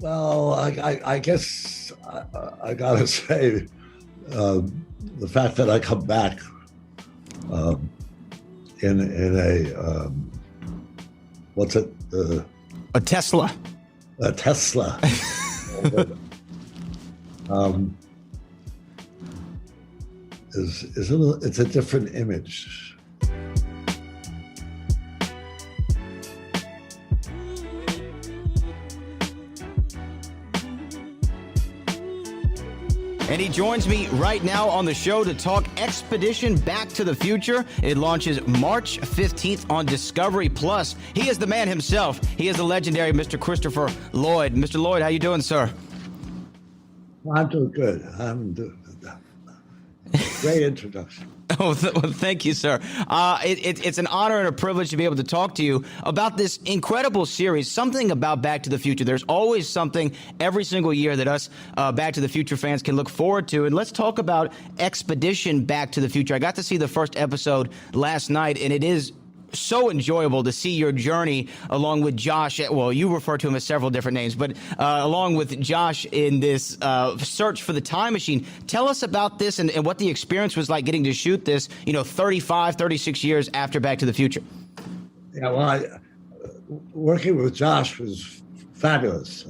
Well, I guess I gotta say, the fact that I come back um, in a what's it A Tesla. a Tesla um, it's a different image. And he joins me right now on the show to talk Expedition Back to the Future. It launches March 15th on Discovery Plus. He is the man himself. He is the legendary Mr. Christopher Lloyd. Mr. Lloyd, how you doing, sir? I'm doing good. Great introduction. Oh, well, thank you, sir. It's an honor and a privilege to be able to talk to you about this incredible series, something about Back to the Future. There's always something every single year that us Back to the Future fans can look forward to. And let's talk about Expedition Back to the Future. I got to see the first episode last night, and it is so enjoyable to see your journey along with Josh. Well, you refer to him as several different names, but along with Josh in this search for the time machine. Tell us about this and what the experience was like getting to shoot this, 35, 36 years after Back to the Future. Yeah, well, working with Josh was fabulous.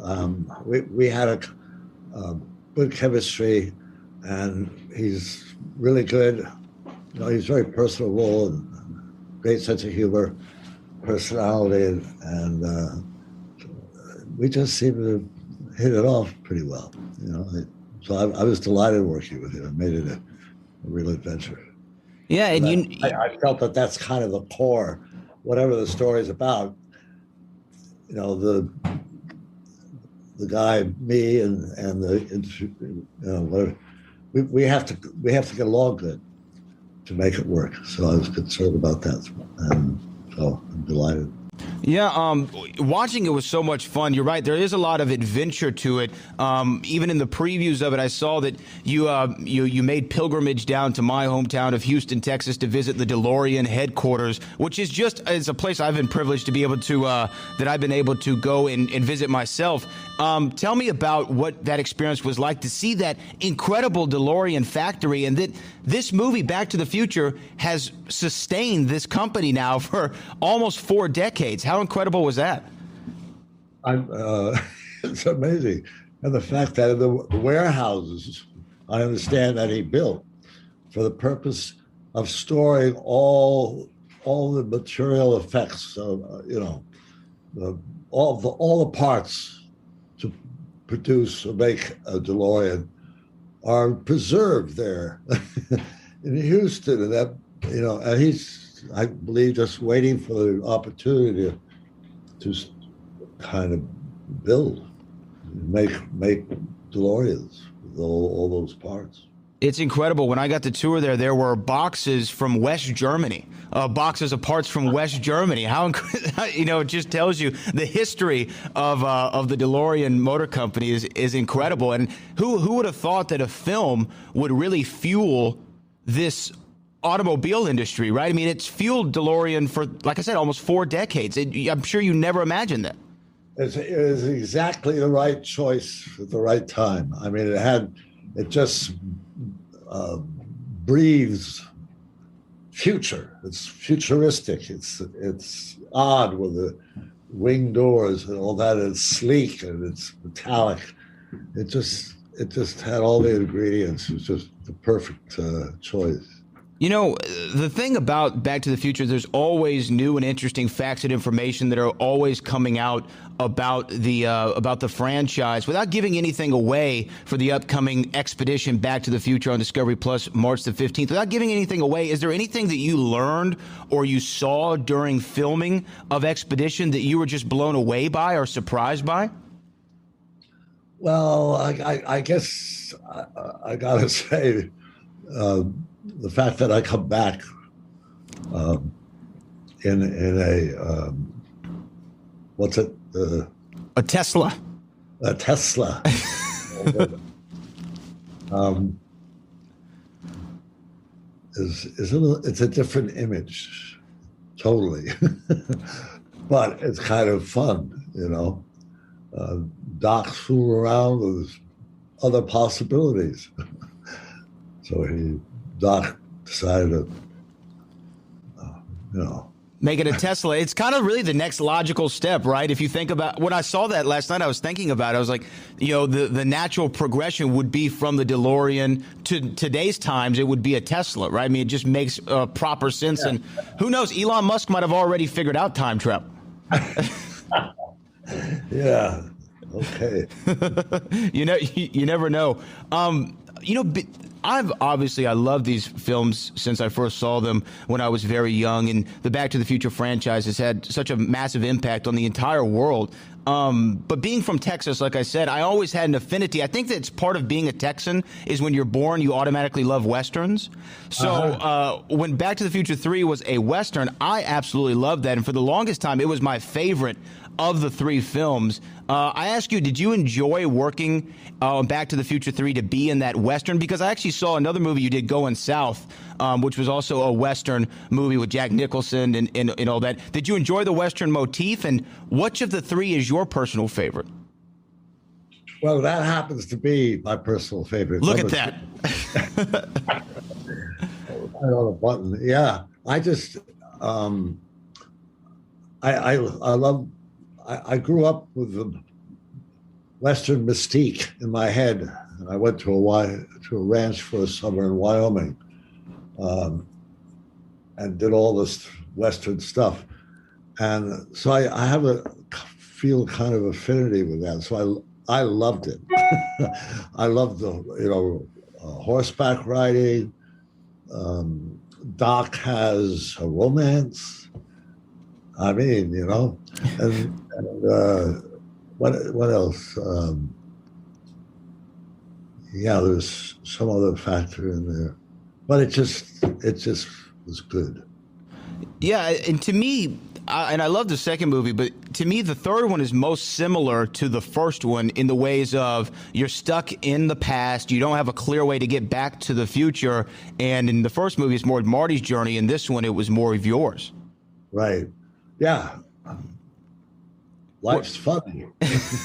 We had a good chemistry, and he's really good. He's very personable and great sense of humor, personality, and we just seemed to hit it off pretty well. So I was delighted working with him. It made it a real adventure. Yeah, and I felt that that's kind of the core, whatever the story is about. The guy, me, and whatever. We have to get along good to make it work. So I was concerned about that, and so I'm delighted. Yeah, watching it was so much fun. You're right. There is a lot of adventure to it. Even in the previews of it, I saw that you made pilgrimage down to my hometown of Houston, Texas, to visit the DeLorean headquarters, which is it's a place I've been privileged to be able to that I've been able to go and visit myself. Tell me about what that experience was like to see that incredible DeLorean factory, and that this movie, Back to the Future, has sustained this company now for almost 4 decades. How incredible was that? It's amazing. And the fact that in the warehouses, I understand that he built for the purpose of storing all the material effects, all the parts to produce or make a DeLorean are preserved there in Houston, and and he's, I believe, just waiting for the opportunity to kind of make DeLoreans with all those parts. It's incredible. When I got to tour there were boxes from West Germany, boxes of parts from West Germany. It just tells you the history of the DeLorean Motor Company is incredible. And who would have thought that a film would really fuel this automobile industry, right? I mean, it's fueled DeLorean for, like I said, almost 4 decades. I'm sure you never imagined that. It was exactly the right choice at the right time. I mean, it just breathes future. It's futuristic. It's odd with the wing doors and all that. It's sleek and it's metallic. It just had all the ingredients. It was just the perfect choice. The thing about Back to the Future, there's always new and interesting facts and information that are always coming out about the franchise. Without giving anything away for the upcoming Expedition Back to the Future on Discovery Plus, March the 15th, without giving anything away, is there anything that you learned or you saw during filming of Expedition that you were just blown away by or surprised by? Well, I guess I gotta say, the fact that I come back in a what's it? A Tesla. A Tesla. It's a different image, totally, but it's kind of fun, uh, Doc fool around with other possibilities. So Doc decided to, you know, Make it a Tesla. It's kind of really the next logical step, right? If you think about when I saw that last night, I was thinking about it. I was like, the natural progression would be from the DeLorean to today's times. It would be a Tesla, right? I mean, it just makes proper sense. Yeah. And who knows? Elon Musk might have already figured out time travel. Yeah. Okay. You never know. I love these films since I first saw them when I was very young, and the Back to the Future franchise has had such a massive impact on the entire world. But being from Texas, like I said, I always had an affinity. I think that it's part of being a Texan is when you're born, you automatically love Westerns. So when Back to the Future 3 was a Western, I absolutely loved that. And for the longest time, it was my favorite of the three films. I ask you, did you enjoy working on Back to the Future 3 to be in that Western? Because I actually saw another movie you did, Going South, which was also a Western movie with Jack Nicholson and all that. Did you enjoy the Western motif? And which of the three is your personal favorite? Well, that happens to be my personal favorite. Look at that. I on a button. Yeah. I just, I love, I grew up with the Western mystique in my head. I went to a ranch for a summer in Wyoming, and did all this Western stuff. And so I have feel kind of affinity with that. So I loved it. I loved the, horseback riding. Doc has a romance. I mean, and what else? There's some other factor in there, but it just was good. Yeah, and to me, and I love the second movie, but to me, the third one is most similar to the first one in the ways of you're stuck in the past. You don't have a clear way to get back to the future. And in the first movie, it's more of Marty's journey. In this one, it was more of yours. Right. Yeah. Life's funny.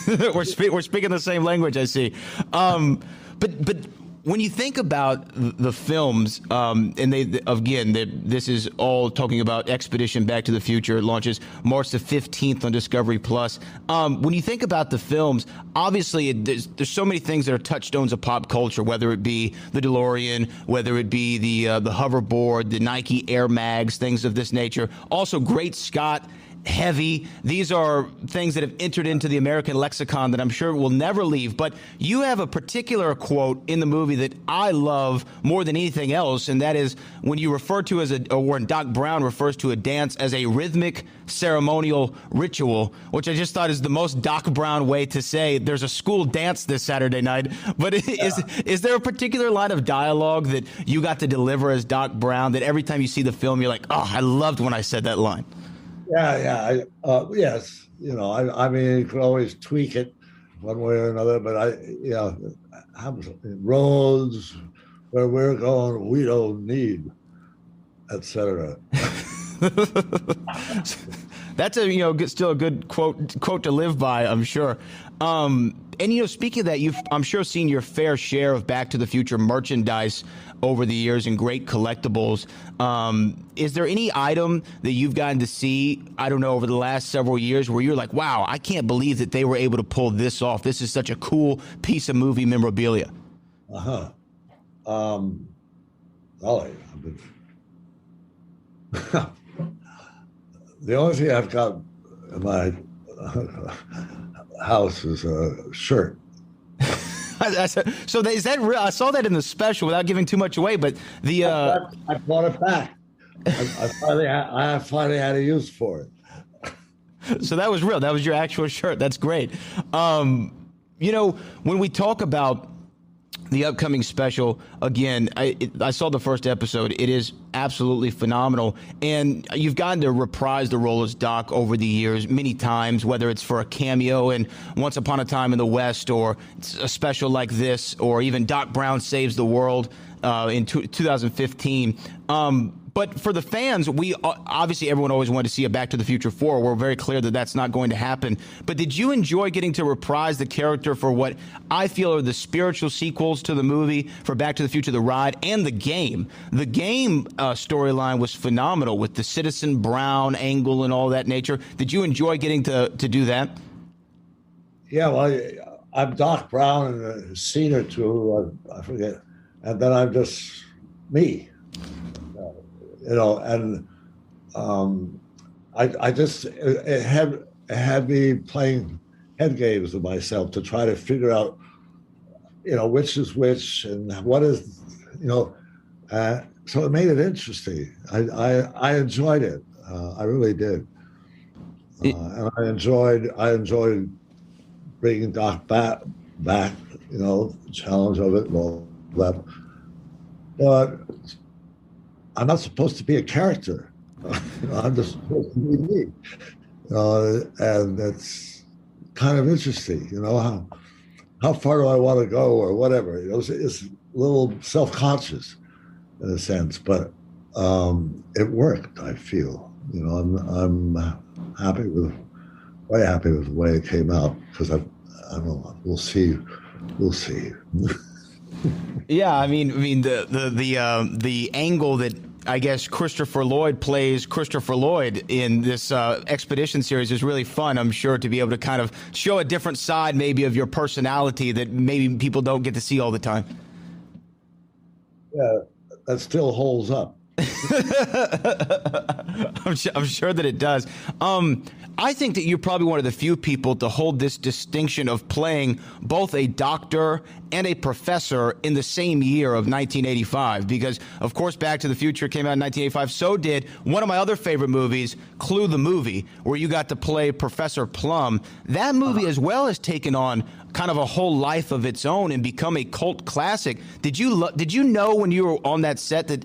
We're speaking the same language, I see. But when you think about the films, and this is all talking about Expedition Back to the Future. It launches March the 15th on Discovery Plus. When you think about the films, obviously there's so many things that are touchstones of pop culture, whether it be the DeLorean, whether it be the hoverboard, the Nike Air Mags, things of this nature. Also, Great Scott. Heavy. These are things that have entered into the American lexicon that I'm sure will never leave. But you have a particular quote in the movie that I love more than anything else, and that is when you refer to when Doc Brown refers to a dance as a rhythmic ceremonial ritual, which I just thought is the most Doc Brown way to say there's a school dance this Saturday night. But is there a particular line of dialogue that you got to deliver as Doc Brown that every time you see the film you're like, oh, I loved when I said that line? Yeah. Yes. I mean, you could always tweak it one way or another, but roads where we're going, we don't need, etc. That's still a good quote to live by, I'm sure. And speaking of that, you've I'm sure seen your fair share of Back to the Future merchandise over the years and great collectibles. Is there any item that you've gotten to see, I don't know, over the last several years where you're like, wow, I can't believe that they were able to pull this off. This is such a cool piece of movie memorabilia. The only thing I've got in my house is a shirt. So is that real? I saw that in the special without giving too much away, but I bought it back. I finally had a use for it. So that was real. That was your actual shirt. That's great. When we talk about the upcoming special, again, I saw the first episode. It is absolutely phenomenal. And you've gotten to reprise the role as Doc over the years many times, whether it's for a cameo in Once Upon a Time in the West, or a special like this, or even Doc Brown Saves the World in 2015. But for the fans, we obviously everyone always wanted to see a Back to the Future 4. We're very clear that that's not going to happen. But did you enjoy getting to reprise the character for what I feel are the spiritual sequels to the movie, for Back to the Future, the ride, and the game? The game storyline was phenomenal with the Citizen Brown angle and all that nature. Did you enjoy getting to do that? Yeah, well, I'm Doc Brown in a scene or two, I forget, and then I'm just me, and I just it had me playing head games with myself to try to figure out, which is which and what is, so it made it interesting. I enjoyed it. I really did, and I enjoyed bringing Doc back, the challenge of it and all that. But I'm not supposed to be a character. I'm just supposed to be me. And it's kind of interesting, how far do I want to go or whatever. It's a little self-conscious in a sense, but it worked, I feel. I'm very happy with the way it came out, because I don't know. We'll see. Yeah, I mean the angle that I guess Christopher Lloyd plays Christopher Lloyd in this expedition series is really fun. I'm sure, to be able to kind of show a different side maybe of your personality that maybe people don't get to see all the time. Yeah, that still holds up. I'm sure that it does. I think that you're probably one of the few people to hold this distinction of playing both a doctor and a professor in the same year of 1985, because, of course, Back to the Future came out in 1985. So did one of my other favorite movies, Clue the Movie, where you got to play Professor Plum. That movie as well has taken on kind of a whole life of its own and become a cult classic. Did you know when you were on that set that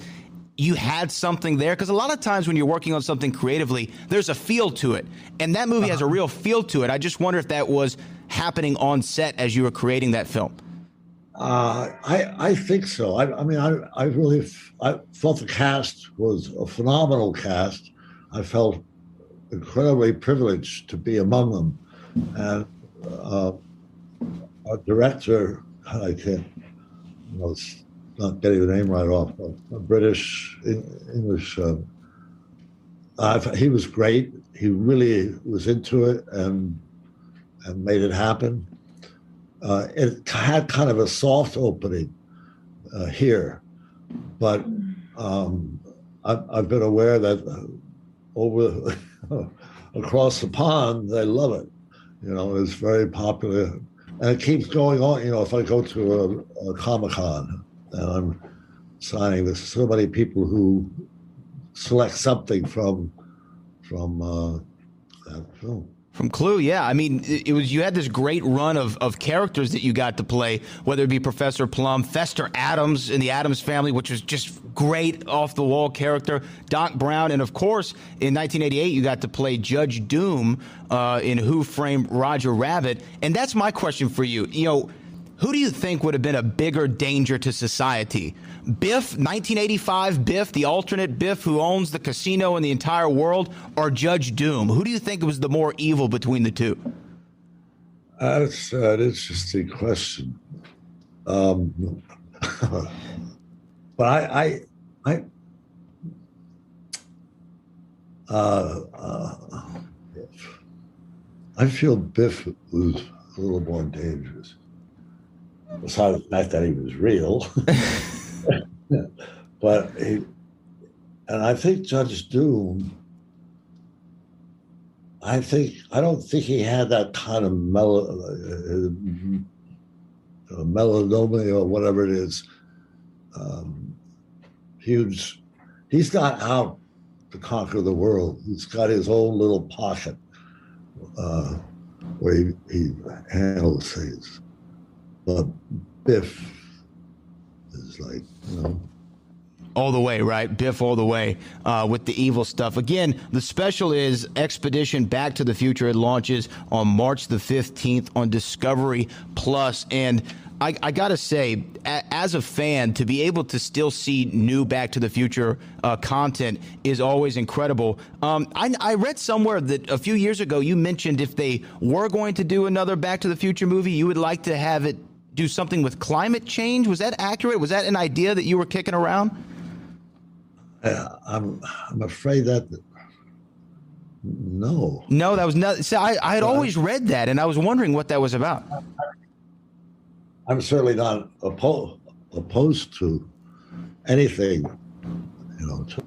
you had something there? Because a lot of times when you're working on something creatively, there's a feel to it. And that movie has a real feel to it. I just wonder if that was happening on set as you were creating that film. I think so. I thought the cast was a phenomenal cast. I felt incredibly privileged to be among them. And our director, I can't, not getting the name right off, a British English. He was great. He really was into it and made it happen. It had kind of a soft opening here, but I've been aware that over across the pond they love it. It's very popular, and it keeps going on. If I go to a Comic-Con and I'm signing, there's so many people who select something from that film. From Clue, yeah. I mean, you had this great run of characters that you got to play, whether it be Professor Plum, Fester Adams in the Addams Family, which was just great, off-the-wall character, Doc Brown, and of course, in 1988, you got to play Judge Doom in Who Framed Roger Rabbit. And that's my question for you. Who do you think would have been a bigger danger to society? Biff, 1985 Biff, the alternate Biff who owns the casino in the entire world, or Judge Doom? Who do you think was the more evil between the two? That's an interesting question. But I feel Biff was a little more dangerous. Besides the fact that he was real. But I think Judge Doom, I don't think he had that kind of melanoma or whatever it is. Huge. He's not out to conquer the world. He's got his own little pocket where he handles things. But Biff is like, all the way, right? Biff all the way with the evil stuff. Again, the special is Expedition Back to the Future. It launches on March the 15th on Discovery Plus. And I got to say, as a fan, to be able to still see new Back to the Future content is always incredible. I read somewhere that a few years ago you mentioned if they were going to do another Back to the Future movie, you would like to have it do something with climate change. Was that accurate? Was that an idea that you were kicking around? I'm afraid that no. No, that was not. See, I had always read that, and I was wondering what that was about. I'm certainly not opposed to anything, to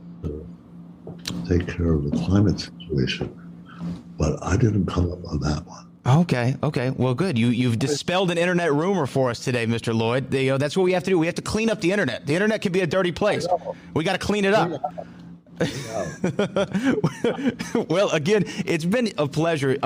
take care of the climate situation, but I didn't come up on that one. Okay. Well, good. You've dispelled an internet rumor for us today, Mr. Lloyd. That's what we have to do. We have to clean up the internet. The internet can be a dirty place. We got to clean it up. Well, again, it's been a pleasure.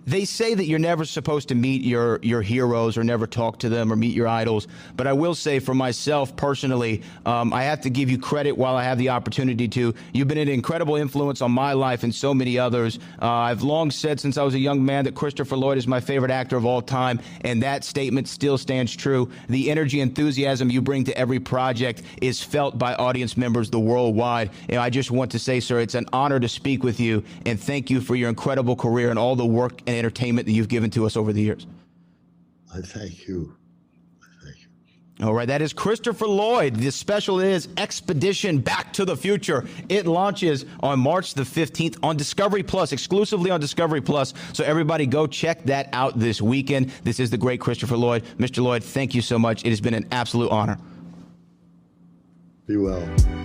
They say that you're never supposed to meet your heroes or never talk to them or meet your idols. But I will say for myself personally, I have to give you credit while I have the opportunity to. You've been an incredible influence on my life and so many others. I've long said since I was a young man that Christopher Lloyd is my favorite actor of all time. And that statement still stands true. The energy, enthusiasm you bring to every project is felt by audience members the worldwide. And I just want to say, sir, it's an honor to speak with you. And thank you for your incredible career and all the work and entertainment that you've given to us over the years. I thank you. All right, that is Christopher Lloyd. The special is Expedition Back to the Future. It launches on March the 15th on Discovery Plus, exclusively on Discovery Plus. So everybody go check that out this weekend. This is the great Christopher Lloyd. Mr. Lloyd, thank you so much. It has been an absolute honor. Be well.